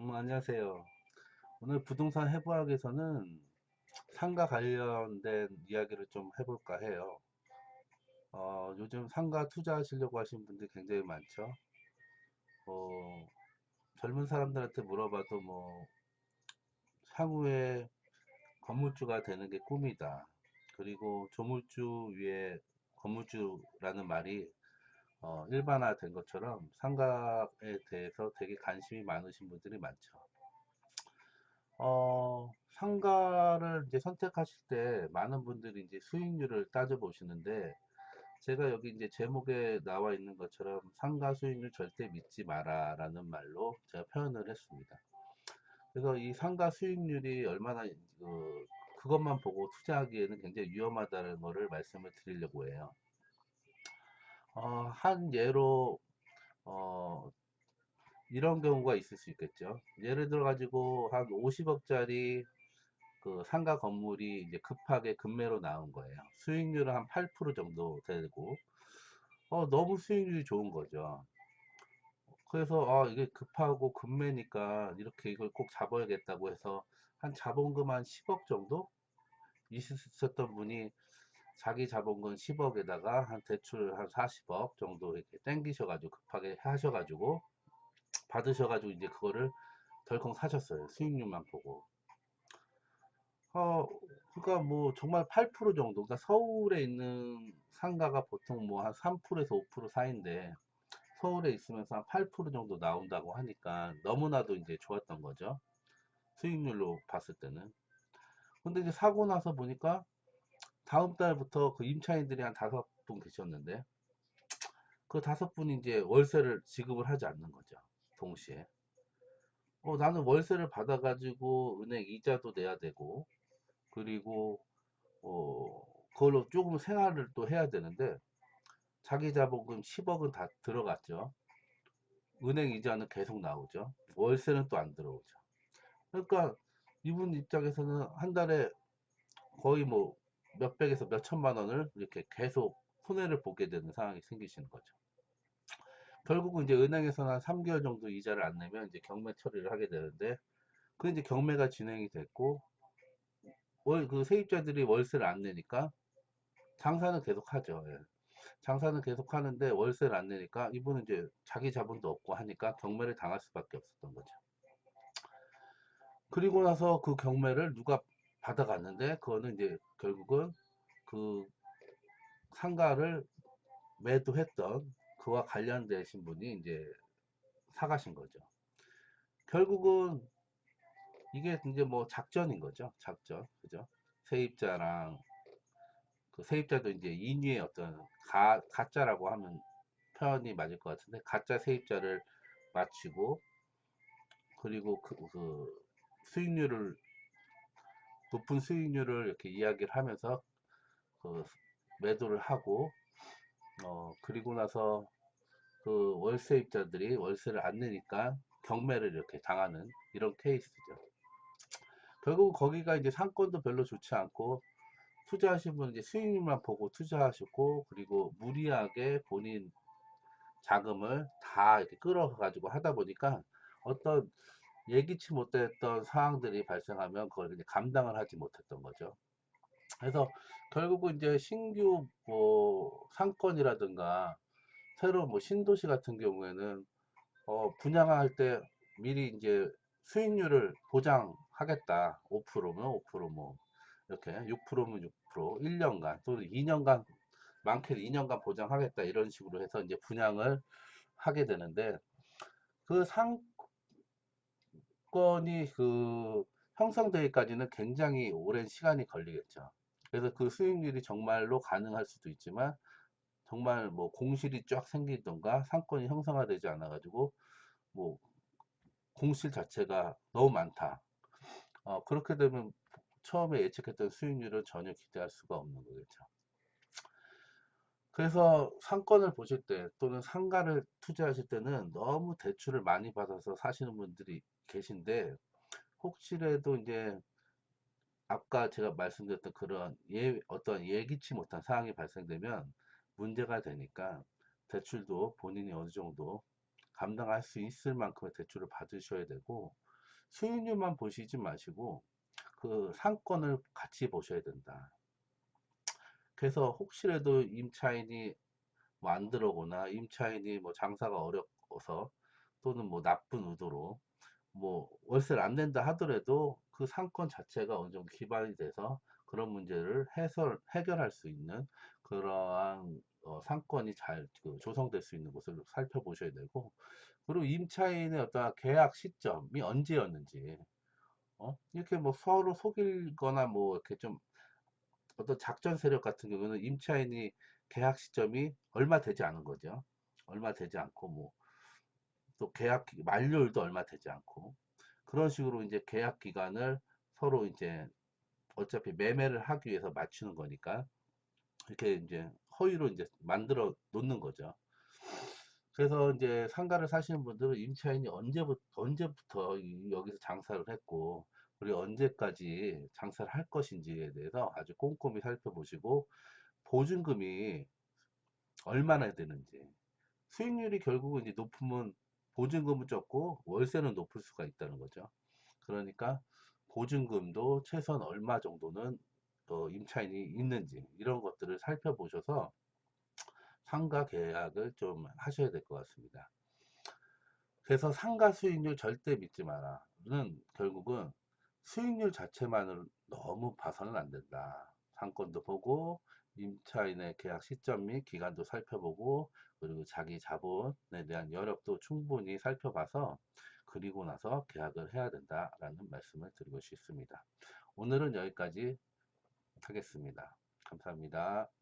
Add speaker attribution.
Speaker 1: 안녕하세요. 오늘 부동산 해부학에서는 상가 관련된 이야기를 좀 해볼까 해요. 요즘 상가 투자하시려고 하시는 분들이 굉장히 많죠. 어, 젊은 사람들한테 물어봐도 뭐, 향후에 건물주가 되는 게 꿈이다. 그리고 조물주 위에 건물주라는 말이 일반화된 것처럼 상가에 대해서 되게 관심이 많으신 분들이 많죠. 상가를 이제 선택하실 때 많은 분들이 이제 수익률을 따져보시는데, 제가 여기 이제 제목에 나와 있는 것처럼 상가 수익률 절대 믿지 마라 라는 말로 제가 표현을 했습니다. 그래서 이 상가 수익률이 얼마나, 그것만 보고 투자하기에는 굉장히 위험하다는 거를 말씀을 드리려고 해요. 한 예로, 어, 이런 경우가 있을 수 있겠죠. 예를 들어 가지고 한 50억짜리 그 상가 건물이 이제 급하게 급매로 나온 거예요. 수익률은 한 8% 정도 되고, 너무 수익률이 좋은 거죠. 그래서, 이게 급하고 급매니까 이렇게 이걸 꼭 잡아야겠다고 해서 한 자본금 한 10억 정도 있으셨던 분이 자기 자본금 10억에다가 한 대출 한 40억 정도 이렇게 땡기셔가지고 급하게 하셔가지고 받으셔가지고 이제 그거를 덜컹 사셨어요. 수익률만 보고. 어, 그러니까 뭐 정말 8% 정도. 그러니까 서울에 있는 상가가 보통 뭐 한 3%에서 5% 사이인데 서울에 있으면서 한 8% 정도 나온다고 하니까 너무나도 이제 좋았던 거죠. 수익률로 봤을 때는. 근데 이제 사고 나서 보니까 다음 달부터 그 임차인들이 한 5분 계셨는데 그 5분이 이제 월세를 지급을 하지 않는 거죠. 동시에. 나는 월세를 받아가지고 은행 이자도 내야 되고 그리고 어, 그걸로 조금 생활을 또 해야 되는데, 자기 자본금 10억은 다 들어갔죠. 은행 이자는 계속 나오죠. 월세는 또 안 들어오죠. 그러니까 이분 입장에서는 한 달에 거의 뭐 몇백에서 몇천만 원을 이렇게 계속 손해를 보게 되는 상황이 생기시는 거죠. 결국은 이제 은행에서는 한 3개월 정도 이자를 안 내면 이제 경매 처리를 하게 되는데, 그 이제 경매가 진행이 됐고, 그 세입자들이 월세를 안 내니까 장사는 계속 하죠. 예. 장사는 계속 하는데 월세를 안 내니까 이분은 이제 자기 자본도 없고 하니까 경매를 당할 수밖에 없었던 거죠. 그리고 나서 그 경매를 누가 받아갔는데 그거는 이제 결국은 그 상가를 매도했던 그와 관련되신 분이 이제 사가신 거죠. 결국은 이게 이제 뭐 작전인 거죠. 작전. 그죠? 세입자랑 그 세입자도 이제 인위의 어떤 가짜라고 하면 표현이 맞을 것 같은데 가짜 세입자를 맞추고 그리고 그 수익률을 높은 수익률을 이렇게 이야기를 하면서 그 매도를 하고 그리고 나서 그 월세입자들이 월세를 안 내니까 경매를 이렇게 당하는 이런 케이스죠. 결국 거기가 이제 상권도 별로 좋지 않고 투자하신 분은 이제 수익률만 보고 투자하셨고 그리고 무리하게 본인 자금을 다 이렇게 끌어가지고 하다 보니까 어떤 예기치 못했던 상황들이 발생하면 그걸 이제 감당을 하지 못했던 거죠. 그래서 결국은 이제 신규 뭐 상권이라든가 새로운 뭐 신도시 같은 경우에는 분양할 때 미리 이제 수익률을 보장하겠다. 5%면 5%, 뭐 이렇게 6%면 6%, 1년간 또는 2년간 많게는 2년간 보장하겠다 이런 식으로 해서 이제 분양을 하게 되는데 그 상권이 그 형성되기까지는 굉장히 오랜 시간이 걸리겠죠. 그래서 그 수익률이 정말로 가능할 수도 있지만 정말 뭐 공실이 쫙 생기던가 상권이 형성화되지 않아 가지고 뭐 공실 자체가 너무 많다. 그렇게 되면 처음에 예측했던 수익률은 전혀 기대할 수가 없는 거겠죠. 그래서 상권을 보실 때 또는 상가를 투자하실 때는 너무 대출을 많이 받아서 사시는 분들이 계신데 혹시라도 이제 아까 제가 말씀드렸던 그런 어떤 예기치 못한 상황이 발생되면 문제가 되니까 대출도 본인이 어느 정도 감당할 수 있을 만큼의 대출을 받으셔야 되고 수익률만 보시지 마시고 그 상권을 같이 보셔야 된다. 그래서 혹시라도 임차인이 뭐 안 들어오거나 임차인이 뭐 장사가 어려워서 또는 뭐 나쁜 의도로 뭐 월세를 안 낸다 하더라도 그 상권 자체가 어느 정도 기반이 돼서 그런 문제를 해결할 수 있는 그러한 상권이 잘그 조성될 수 있는 곳을 살펴보셔야 되고, 그리고 임차인의 어떤 계약 시점이 언제였는지, 이렇게 뭐 서로 속이거나 뭐 이렇게 좀 어떤 작전 세력 같은 경우는 임차인이 계약 시점이 얼마 되지 않은 거죠. 얼마 되지 않고 뭐 또 계약 만료일도 얼마 되지 않고 그런 식으로 이제 계약 기간을 서로 이제 어차피 매매를 하기 위해서 맞추는 거니까 이렇게 이제 허위로 이제 만들어 놓는 거죠. 그래서 이제 상가를 사시는 분들은 임차인이 언제부터 여기서 장사를 했고, 그리고 언제까지 장사를 할 것인지에 대해서 아주 꼼꼼히 살펴보시고, 보증금이 얼마나 되는지. 수익률이 결국은 이제 높으면 보증금은 적고 월세는 높을 수가 있다는 거죠. 그러니까 보증금도 최소한 얼마 정도는 임차인이 있는지 이런 것들을 살펴보셔서 상가 계약을 좀 하셔야 될 것 같습니다. 그래서 상가 수익률 절대 믿지 마라는 결국은 수익률 자체만으로 너무 봐서는 안 된다. 상권도 보고 임차인의 계약 시점 및 기간도 살펴보고 그리고 자기 자본에 대한 여력도 충분히 살펴봐서 그리고 나서 계약을 해야 된다라는 말씀을 드리고 싶습니다. 오늘은 여기까지 하겠습니다. 감사합니다.